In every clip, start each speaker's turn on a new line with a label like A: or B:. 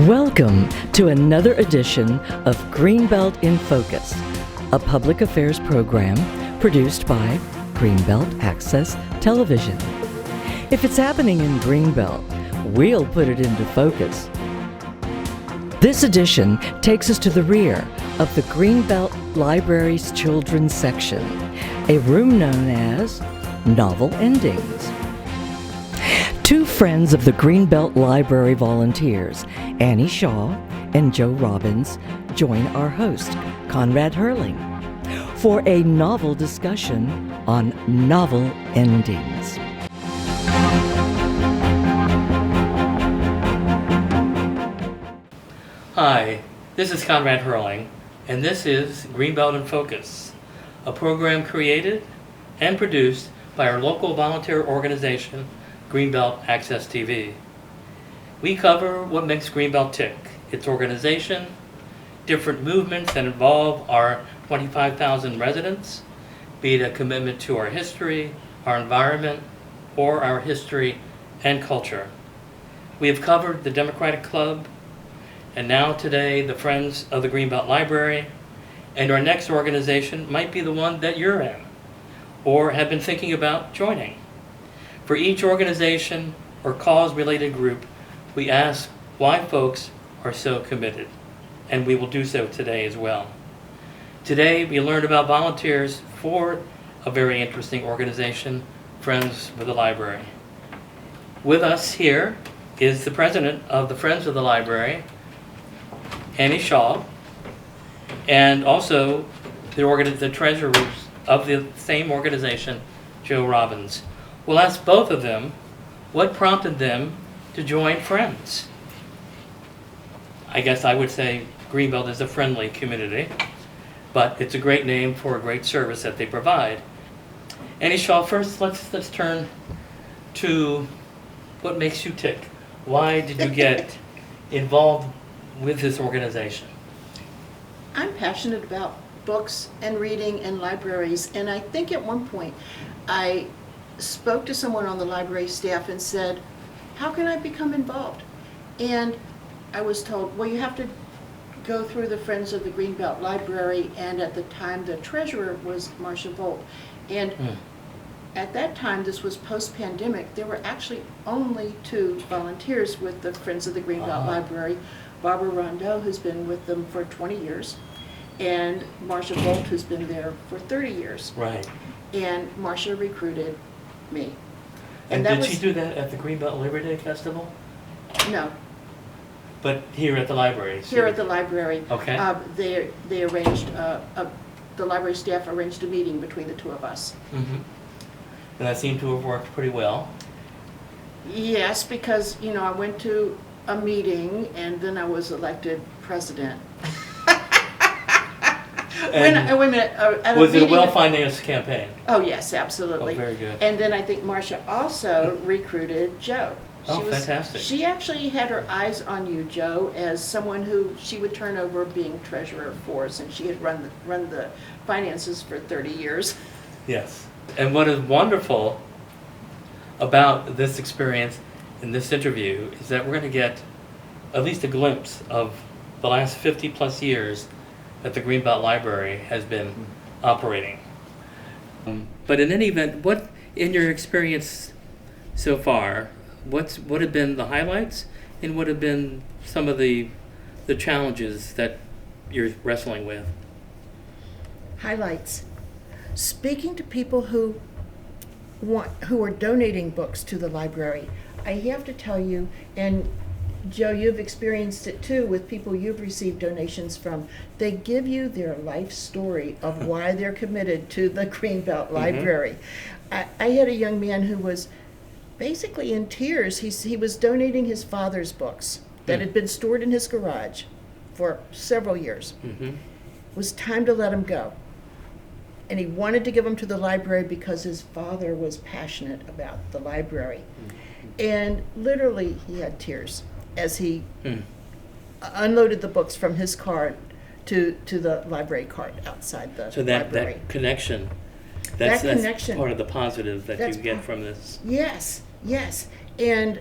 A: Welcome to another edition of Greenbelt in Focus, a public affairs program produced by Greenbelt Access Television. If it's happening in Greenbelt, we'll put it into focus. This edition takes us to the rear of the Greenbelt Library's children's section, a room known as Novel Endings. Two friends of the Greenbelt Library volunteers, Annie Shaw and Joe Robbins, join our host, Konrad Herling, for a novel discussion on novel endings.
B: Hi, this is Konrad Herling, and this is Greenbelt in Focus, a program created and produced by our local volunteer organization, Greenbelt Access TV. We cover what makes Greenbelt tick, its organization, different movements that involve our 25,000 residents, be it a commitment to our history, our environment, or our history and culture. We have covered the Democratic Club, and now today the Friends of the Greenbelt Library, and our next organization might be the one that you're in, or have been thinking about joining. For each organization or cause-related group, we ask why folks are so committed, and we will do so today as well. Today, we learned about volunteers for a very interesting organization, Friends of the Library. With us here is the president of the Friends of the Library, Annie Shaw, and also the treasurers of the same organization, Joe Robbins. We'll ask both of them what prompted them to join Friends. I guess I would say Greenbelt is a friendly community, but it's a great name for a great service that they provide. Annie Shaw, first let's turn to what makes you tick. Why did you get involved with this organization?
C: I'm passionate about books and reading and libraries, and I think at one point I spoke to someone on the library staff and said, how can I become involved? And I was told, well, you have to go through the Friends of the Greenbelt Library, and at the time the treasurer was Marcia Volt. And at that time, this was post-pandemic, there were actually only 2 volunteers with the Friends of the Greenbelt Library, Barbara Rondeau, who's been with them for 20 years, and Marcia Volt, who's been there for 30 years.
B: Right.
C: And Marcia recruited me.
B: And did she do that at the Greenbelt Labor Day Festival?
C: No.
B: But here at the library?
C: Here at the library.
B: Okay.
C: They arranged, the library staff arranged a meeting between the 2 of us.
B: Mm-hmm. And that seemed to have worked pretty well.
C: Yes, because, I went to a meeting and then I was elected president. Wait a minute.
B: Was it a well-financed campaign?
C: Oh, yes, absolutely.
B: Oh, very good.
C: And then I think Marcia also recruited Joe.
B: Fantastic.
C: She actually had her eyes on you, Joe, as someone who she would turn over being treasurer for, since she had run the finances for 30 years.
B: Yes. And what is wonderful about this experience in this interview is that we're going to get at least a glimpse of the last 50 plus years that the Greenbelt Library has been operating. But in any event, what, in your experience so far, what have been the highlights and what have been some of the challenges that you're wrestling with?
C: Highlights. Speaking to people who are donating books to the library, I have to tell you, and Joe, you've experienced it too with people you've received donations from. They give you their life story of why they're committed to the Greenbelt Library. I had a young man who was basically in tears. He was donating his father's books that had been stored in his garage for several years. It was time to let him go. And he wanted to give them to the library because his father was passionate about the library. And literally he had tears as he unloaded the books from his car to the library cart outside the library.
B: That connection, that's part of the positive that you get from this.
C: Yes. And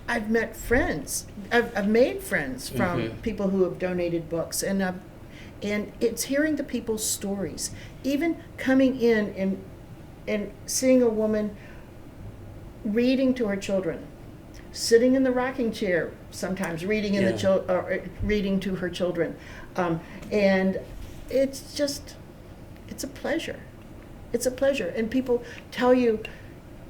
C: I've met friends. I've made friends from
B: Mhm.
C: people who have donated books, and it's hearing the people's stories. Even coming in and seeing a woman reading to her children, sitting in the rocking chair, sometimes reading reading to her children, and it's a pleasure. It's a pleasure, and people tell you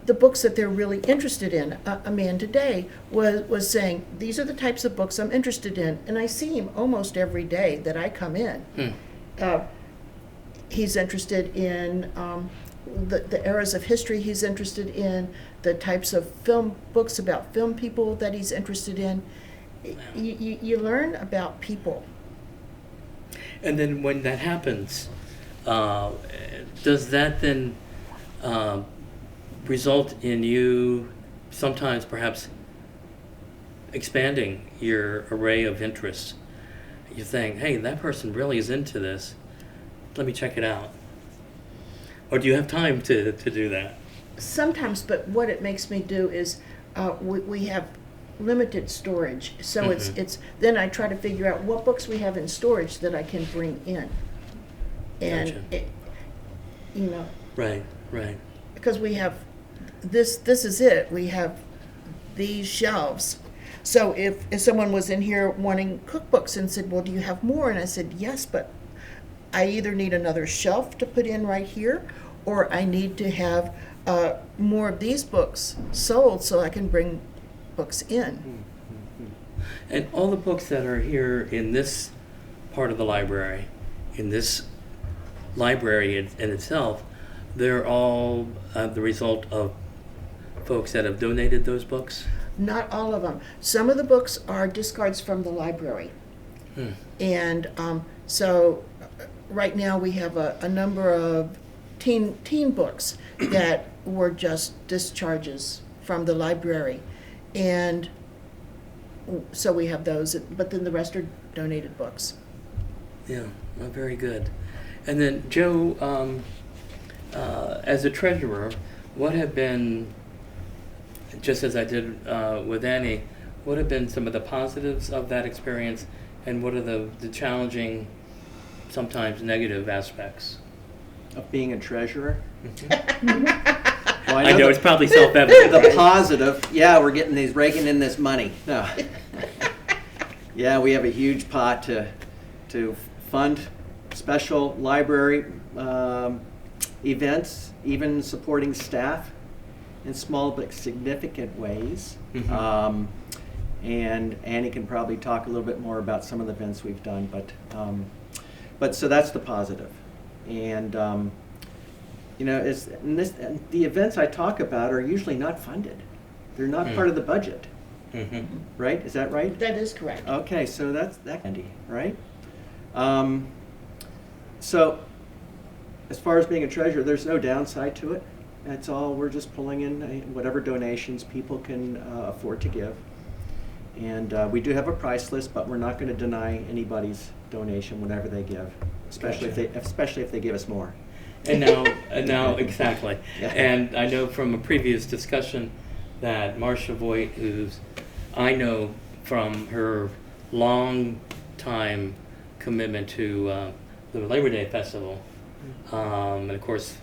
C: the books that they're really interested in. A man today was saying, these are the types of books I'm interested in, and I see him almost every day that I come in. He's interested in the eras of history he's interested in, the types of film books about film people that he's interested in. You learn about people.
B: And then when that happens, does that then result in you sometimes perhaps expanding your array of interests? You're saying, hey, that person really is into this. Let me check it out. Or do you have time to do that?
C: Sometimes, but what it makes me do is we have limited storage. So
B: Mhm.
C: it's then I try to figure out what books we have in storage that I can bring in. And
B: Gotcha. Right.
C: because we have this is it. We have these shelves. So if someone was in here wanting cookbooks and said, well, do you have more? And I said, yes, but I either need another shelf to put in right here, or I need to have more of these books sold so I can bring books in.
B: And all the books that are here in this part of the library, in this library in itself, they're all the result of folks that have donated those books?
C: Not all of them. Some of the books are discards from the library. And so right now we have a number of teen books that were just discharges from the library. And so we have those, but then the rest are donated books.
B: Yeah, well, very good. And then, Joe, as a treasurer, what have been, just as I did with Annie, what have been some of the positives of that experience, and what are the challenging, sometimes negative aspects?
D: Of being a treasurer?
B: Mm-hmm.
D: Well,
B: I know it's probably self-evident.
D: The positive, yeah, we're raking in this money. No. Yeah, we have a huge pot to fund special library events, even supporting staff in small but significant ways.
B: Mm-hmm.
D: And Annie can probably talk a little bit more about some of the events we've done, but so that's the positive. And the events I talk about are usually not funded. They're not part of the budget.
B: Mm-hmm.
D: Right? Is that right?
C: That is correct.
D: Okay, so that's handy, right? So as far as being a treasurer, there's no downside to it. That's all. We're just pulling in whatever donations people can afford to give. And we do have a price list, but we're not going to deny anybody's donation whenever they give, especially if they give us more.
B: And now, exactly.
D: Yeah.
B: And I know from a previous discussion that Marcia Voigt, who's I know from her long time commitment to the Labor Day Festival, and of course,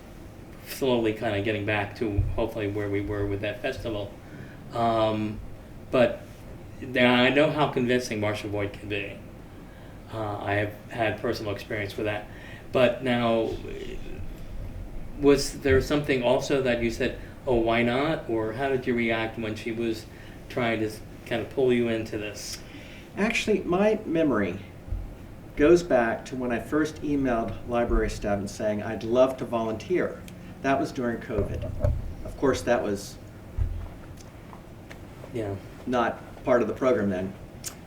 B: slowly kind of getting back to hopefully where we were with that festival. But I know how convincing Marcia Voigt can be. I have had personal experience with that. But now, was there something also that you said, oh, why not? Or how did you react when she was trying to kind of pull you into this?
D: Actually, my memory goes back to when I first emailed library staff and saying I'd love to volunteer. That was during COVID. Of course, that was not part of the program then.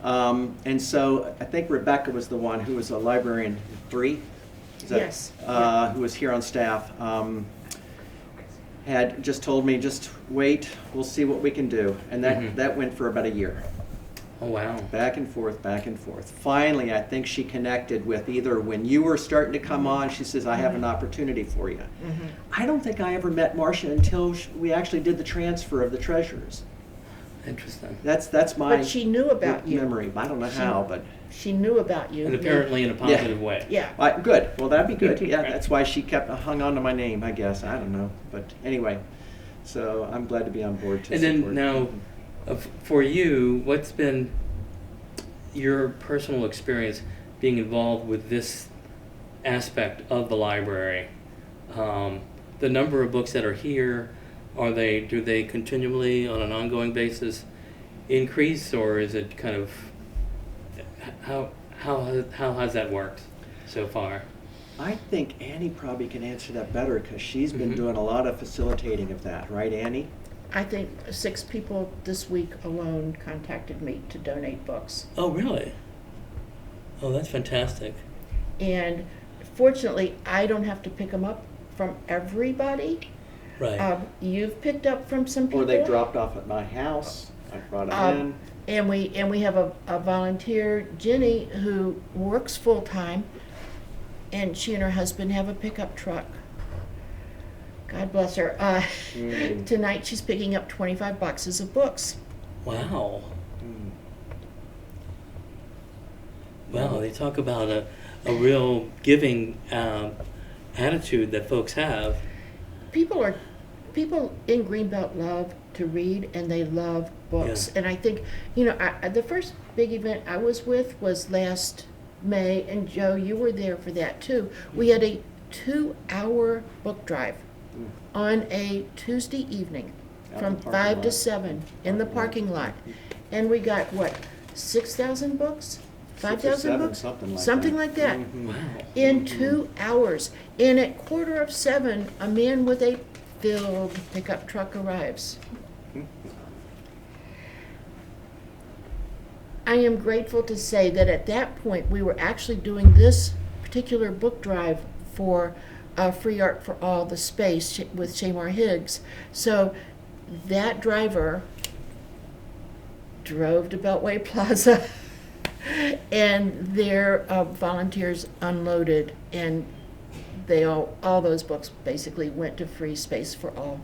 D: And so I think Rebecca was the one who was a librarian 3.
C: Yes.
D: Who was here on staff, had just told me, just wait, we'll see what we can do. And that went for about a year.
B: Oh, wow.
D: Back and forth, back and forth. Finally, I think she connected with either when you were starting to come on, she says, I have an opportunity for you. I don't think I ever met Marcia until we actually did the transfer of the treasurers.
B: Interesting.
D: That's my
C: But she knew about you.
D: memory. I don't know how, but
C: She knew about you.
B: And apparently in a positive way.
C: Yeah.
D: good. Well, that'd be good. Yeah,
B: Right.
D: that's why she kept hung on to my name, I guess. I don't know, but anyway. So I'm glad to be on board to
B: And
D: support.
B: then now, for you, what's been your personal experience being involved with this aspect of the library? The number of books that are here, do they continually, on an ongoing basis, increase, or is it kind of, how has that worked so far?
D: I think Annie probably can answer that better because she's been
B: Mhm.
D: doing a lot of facilitating of that, right, Annie?
C: I think 6 people this week alone contacted me to donate books.
B: Oh, really? Oh, that's fantastic.
C: And fortunately, I don't have to pick them up from everybody.
B: Right.
C: You've picked up from some people.
D: Or they dropped off at my house. I brought them in.
C: And we have a volunteer, Jenny, who works full-time, and she and her husband have a pickup truck. God bless her. Tonight she's picking up 25 boxes of books.
B: Wow.
D: Mm.
B: Wow, they talk about a real giving attitude that folks have.
C: People in Greenbelt love to read, and they love books.
B: Yeah.
C: And I think, the first big event I was with was last May, and Joe, you were there for that too. We had a 2-hour book drive on a Tuesday evening
D: Out
C: from
D: in the parking
C: 5 to
D: lot.
C: 7 in the parking lot. And we got, 6,000 books? 5,000
D: 7,
C: books?
D: something like that.
C: that.
D: Mhm.
B: Wow.
C: In 2 hours. And at 6:45, a man with a filled pickup truck arrives. I am grateful to say that at that point, we were actually doing this particular book drive for Free Art for All, the space with Shamar Higgs. So that driver drove to Beltway Plaza and their volunteers unloaded, and they all those books basically went to Free Space for All.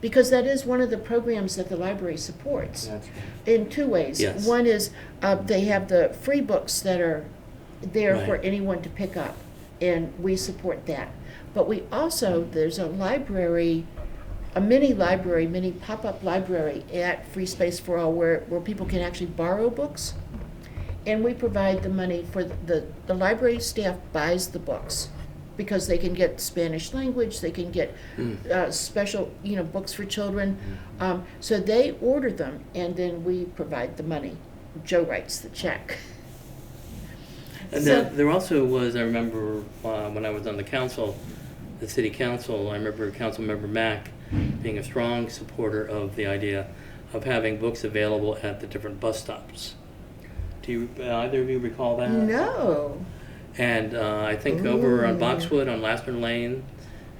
C: Because that is one of the programs that the library supports
D: That's
C: in 2 ways.
B: Yes.
C: One is they have the free books that are there for
B: Right.
C: anyone to pick up, and we support that. But we also, there's a library, a mini pop-up library at Free Space for All where people can actually borrow books. And we provide the money for the library staff buys the books because they can get Spanish language, they can get special, books for children. So they order them, and then we provide the money. Joe writes the check.
B: And
C: So-
B: there also was, I remember when I was on the council, the city council, I remember Councilmember Mack being a strong supporter of the idea of having books available at the different bus stops. Do you, either of you recall that?
C: No.
B: And I think over on
C: Ooh.
B: Boxwood on Laspen Lane,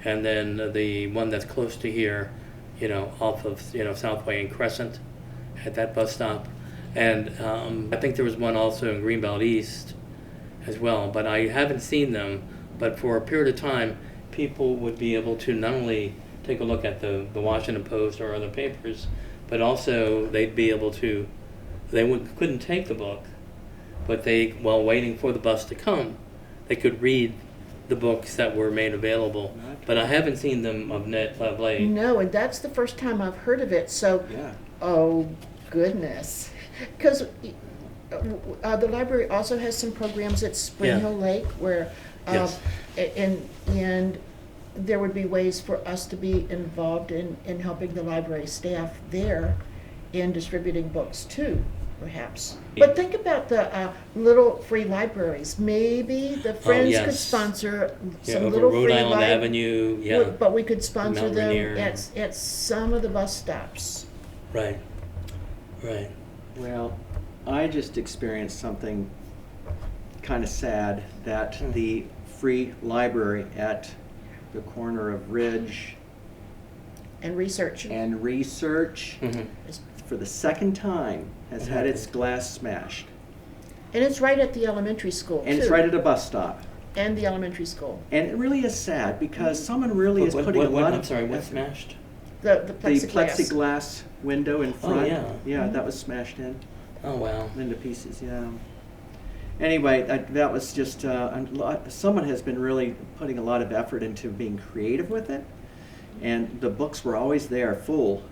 B: and then the one that's close to here, off of Southway and Crescent, at that bus stop. And I think there was one also in Greenbelt East as well, but I haven't seen them. But for a period of time, people would be able to not only take a look at the Washington Post or other papers, but also they'd be able to, couldn't take the book, but while waiting for the bus to come, they could read the books that were made available. But I haven't seen them of late.
C: No, and that's the first time I've heard of it. So,
D: Yeah.
C: oh goodness, because the library also has some programs at Spring
B: Yeah.
C: Hill Lake where,
B: Yes.
C: and there would be ways for us to be involved in helping the library staff there in distributing books too, perhaps. But think about the little free libraries. Maybe the Friends could
B: yes.
C: sponsor
B: Yeah,
C: some
B: over
C: little
B: Rhode
C: free
B: Island Avenue, yeah.
C: But we could sponsor
B: Mount
C: them
B: Rainier.
C: at some of the bus stops.
B: Right.
D: Well, I just experienced something kind of sad that the free library at the corner of Ridge
C: And research.
D: and Research
B: Mhm.
D: for the second time has had its glass smashed.
C: And it's right at the elementary school,
D: And
C: too.
D: it's right at a bus stop.
C: And the elementary school.
D: And it really is sad because someone really is putting a lot of
B: I'm sorry, what
D: effort.
B: smashed?
C: The
D: The
C: plexiglass.
D: plexiglass window in front.
B: yeah.
D: Yeah, that was smashed in.
B: Oh, wow.
D: Into pieces, yeah. Anyway, that was just someone has been really putting a lot of effort into being creative with it, and the books were always there, full.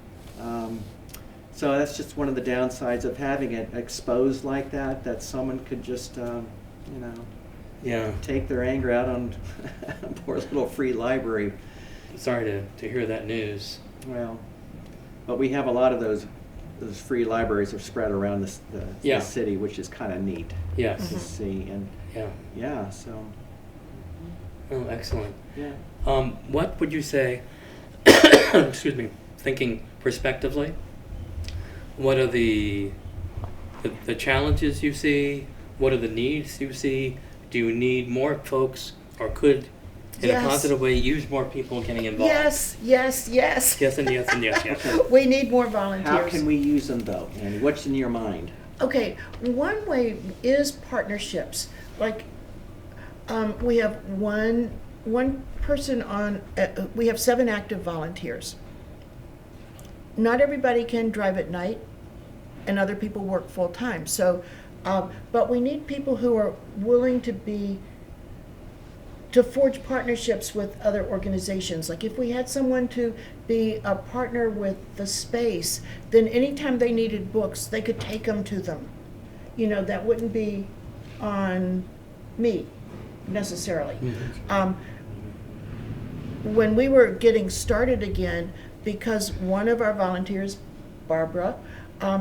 D: So that's just one of the downsides of having it exposed like that. That someone could just,
B: Yeah.
D: take their anger out on a poor little free library.
B: Sorry to hear that news.
D: Well, but we have a lot of those free libraries are spread around
B: Yeah.
D: the city, which is kind of neat
B: Yes.
D: to see. And
B: Yeah.
D: yeah, so
B: Oh, excellent.
D: yeah.
B: What would you say, excuse me, thinking prospectively, what are the challenges you see? What are the needs you see? Do you need more folks, or could, in
C: Yes.
B: a positive way, use more people getting involved?
C: Yes, yes, yes.
B: Yes, and yes, and yes, yes.
C: We need more volunteers.
D: How can we use them though, Andy? What's in your mind?
C: Okay, one way is partnerships. Like, we have one person on. We have 7 active volunteers. Not everybody can drive at night, and other people work full time. So, but we need people who are willing to forge partnerships with other organizations. Like if we had someone to be a partner with the space, then anytime they needed books, they could take them to them. That wouldn't be on me necessarily. When we were getting started again, because one of our volunteers, Barbara,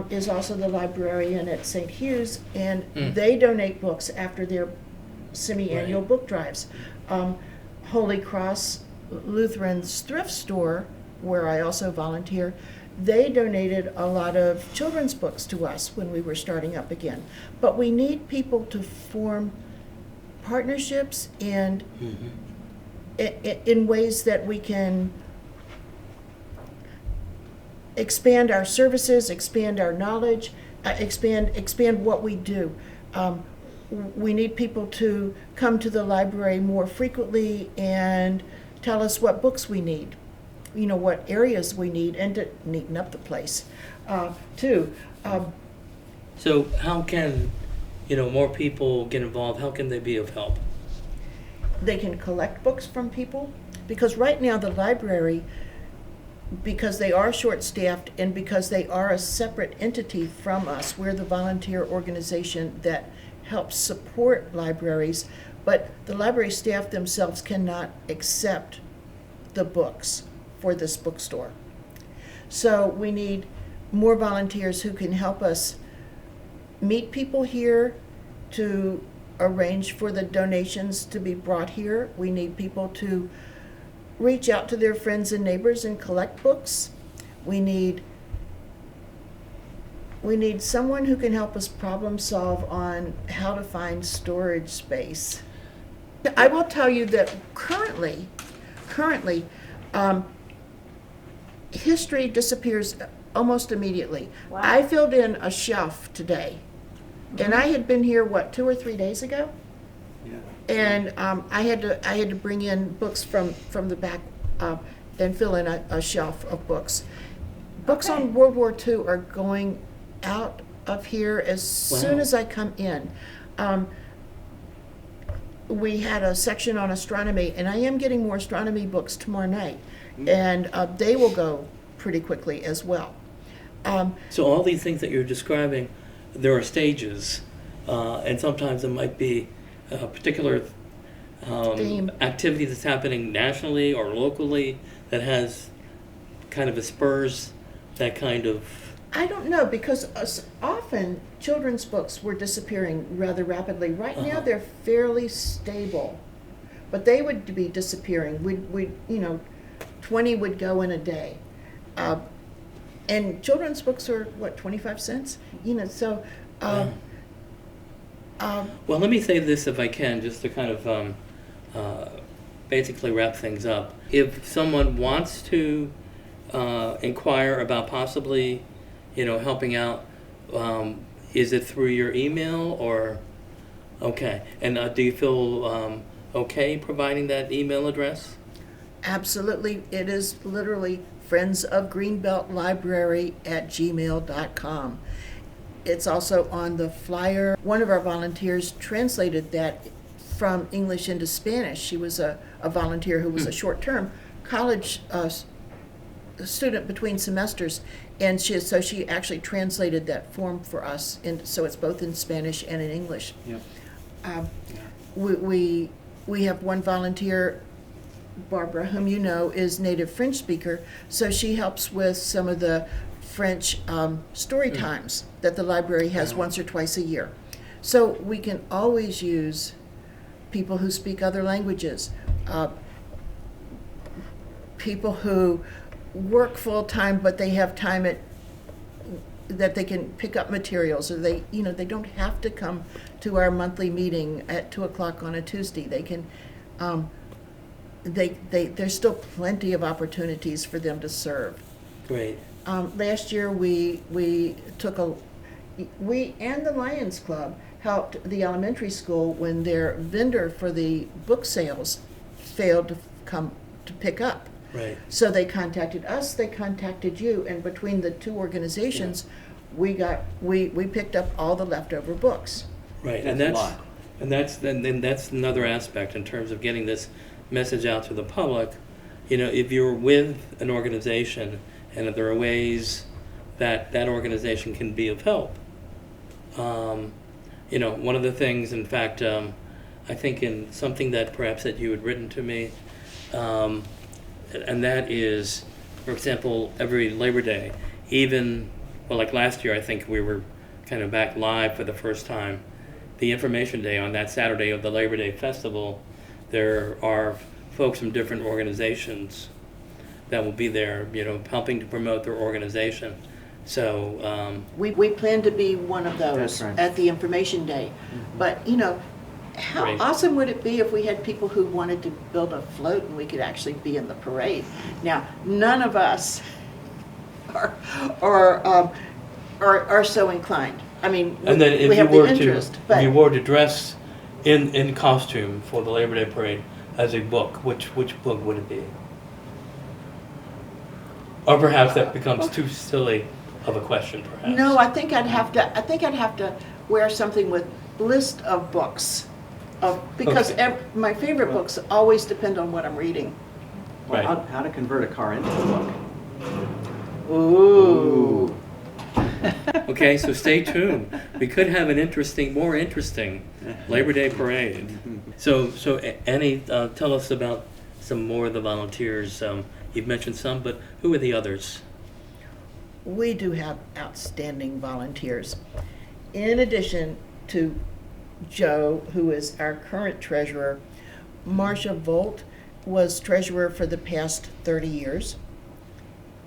C: is also the librarian at St. Hugh's, and they donate books after their semi-annual book drives. Holy Cross Lutheran's thrift store, where I also volunteer, they donated a lot of children's books to us when we were starting up again. But we need people to form partnerships and in ways that we can expand our services, expand our knowledge, expand what we do. We need people to come to the library more frequently and tell us what books we need, what areas we need, and to neaten up the place too.
B: So how can, more people get involved? How can they be of help?
C: They can collect books from people, because right now the library, because they are short-staffed and because they are a separate entity from us, we're the volunteer organization that helps support libraries, but the library staff themselves cannot accept the books for this bookstore. So we need more volunteers who can help us meet people here, to arrange for the donations to be brought here. We need people to reach out to their friends and neighbors and collect books. We need someone who can help us problem solve on how to find storage space. I will tell you that currently, history disappears almost immediately.
E: Wow.
C: I filled in a shelf today, and I had been here, 2 or 3 days ago?
D: Yeah.
C: And I had to bring in books from the back and fill in a shelf of books. Books
E: Okay.
C: on World War II are going out of here as soon
B: Wow.
C: as I come in. We had a section on astronomy, and I am getting more astronomy books tomorrow night, and they will go pretty quickly as well.
B: So all these things that you're describing, there are stages, and sometimes it might be a particular
C: Theme.
B: activity that's happening nationally or locally that has kind of a spurs that kind of.
C: I don't know, because often children's books were disappearing rather rapidly. Right now,
B: Uh-huh.
C: they're fairly stable, but they would be disappearing. We'd 20 would go in a day. And children's books are, 25 cents? So,
B: Well, let me say this if I can, just to kind of basically wrap things up. If someone wants to inquire about possibly, helping out, is it through your email or? Okay. And do you feel okay providing that email address?
C: absolutely, it is literally friendsofgreenbeltlibrary@gmail.com. It's also on the flyer. One of our volunteers translated that from English into Spanish. She was a volunteer who was a short-term college student between semesters, and she actually translated that form for us, and so it's both in Spanish and in English.
B: Yep.
C: We have one volunteer, Barbara, whom you know, is native French speaker, so she helps with some of the French story times that the library has once or twice a year. So we can always use people who speak other languages, people who work full-time but they have time that they can pick up materials, or they don't have to come to our monthly meeting at 2:00 on a Tuesday. They can there's still plenty of opportunities for them to serve.
B: Great.
C: Last year we and the Lions Club helped the elementary school when their vendor for the book sales failed to come to pick up.
B: Right.
C: So they contacted us, they contacted you, and between the two organizations, we picked up all the leftover books.
B: Right,
D: That's
B: and that's another aspect in terms of getting this message out to the public. If you're with an organization and if there are ways that organization can be of help. One of the things, in fact, I think in something that perhaps that you had written to me, and that is, for example, every Labor Day, like last year, I think we were kind of back live for the first time. The Information Day on that Saturday of the Labor Day festival, there are folks from different organizations that will be there, helping to promote their organization. So
C: we plan to be one of those.
D: That's right.
C: At the Information Day. But how
B: Great.
C: awesome would it be if we had people who wanted to build a float and we could actually be in the parade? Now, none of us are so inclined. I mean,
B: and then
C: we have the interest,
B: if you were to dress in costume for the Labor Day parade as a book, which book would it be? Or perhaps that becomes too silly of a question, perhaps.
C: No, I think I'd have to wear something with list of books, because
B: Okay.
C: my favorite books always depend on what I'm reading.
B: Right.
D: How to convert a car into a book.
C: Ooh.
B: Okay, so stay tuned. We could have more interesting Labor Day parade. So Annie, tell us about some more of the volunteers. You've mentioned some, but who are the others?
C: We do have outstanding volunteers. In addition to Joe, who is our current treasurer, Marcia Volt was treasurer for the past 30 years.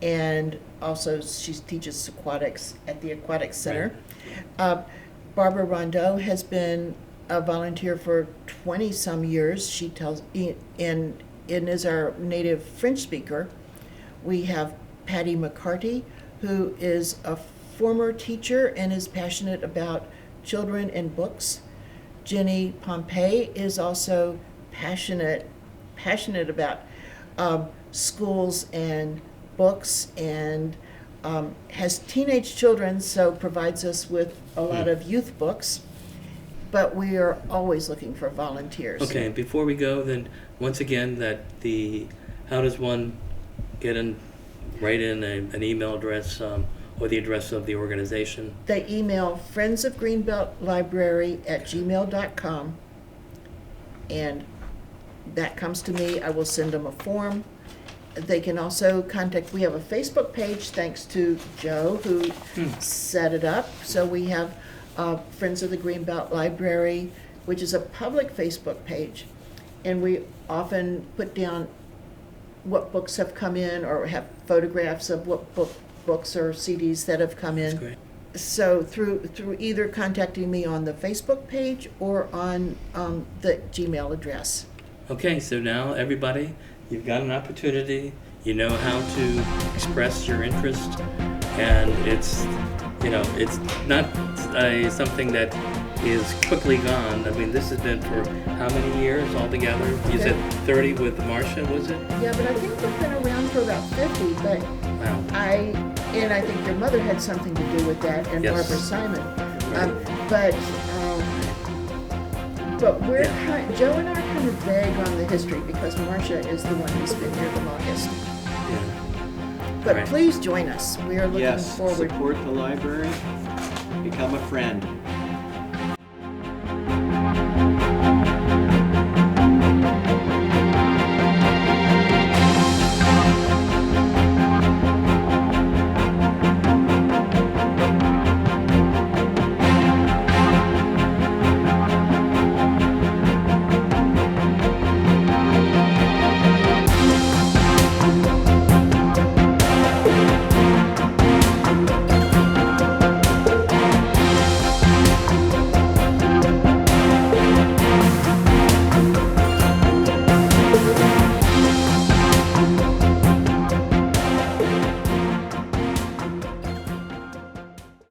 C: And also she teaches aquatics at the Aquatic Center. Barbara Rondeau has been a volunteer for 20-some years. She tells, and is our native French speaker. We have Patty McCarty, who is a former teacher and is passionate about children and books. Jenny Pompey is also passionate about schools and books, and has teenage children, so provides us with a lot of youth books. But we are always looking for volunteers.
B: Okay, and before we go, then once again, how does one write in an email address or the address of the organization?
C: They email friendsofgreenbeltlibrary@gmail.com, and that comes to me. I will send them a form. They can also contact, we have a Facebook page, thanks to Joe, who set it up. So we have Friends of the Greenbelt Library, which is a public Facebook page. And we often put down what books have come in, or have photographs of what books or CDs that have come in.
B: That's great.
C: So through either contacting me on the Facebook page or on the Gmail address.
B: Okay, so now everybody, you've got an opportunity. You know how to express your interest, and it's not something that is quickly gone. I mean, this has been for how many years altogether? You said 30 with Marcia, was it?
C: Yeah, but I think we've been around for about 50, but
B: Wow.
C: I think your mother had something to do with that, and
B: Yes.
C: Barbara Simon.
B: Right.
C: But we're
B: Yeah.
C: Joe and I are kind of vague on the history because Marcia is the one who's been here the longest.
B: Yeah.
C: But
B: Right.
C: please join us. We are looking
D: Yes,
C: forward.
D: support the library, become a friend.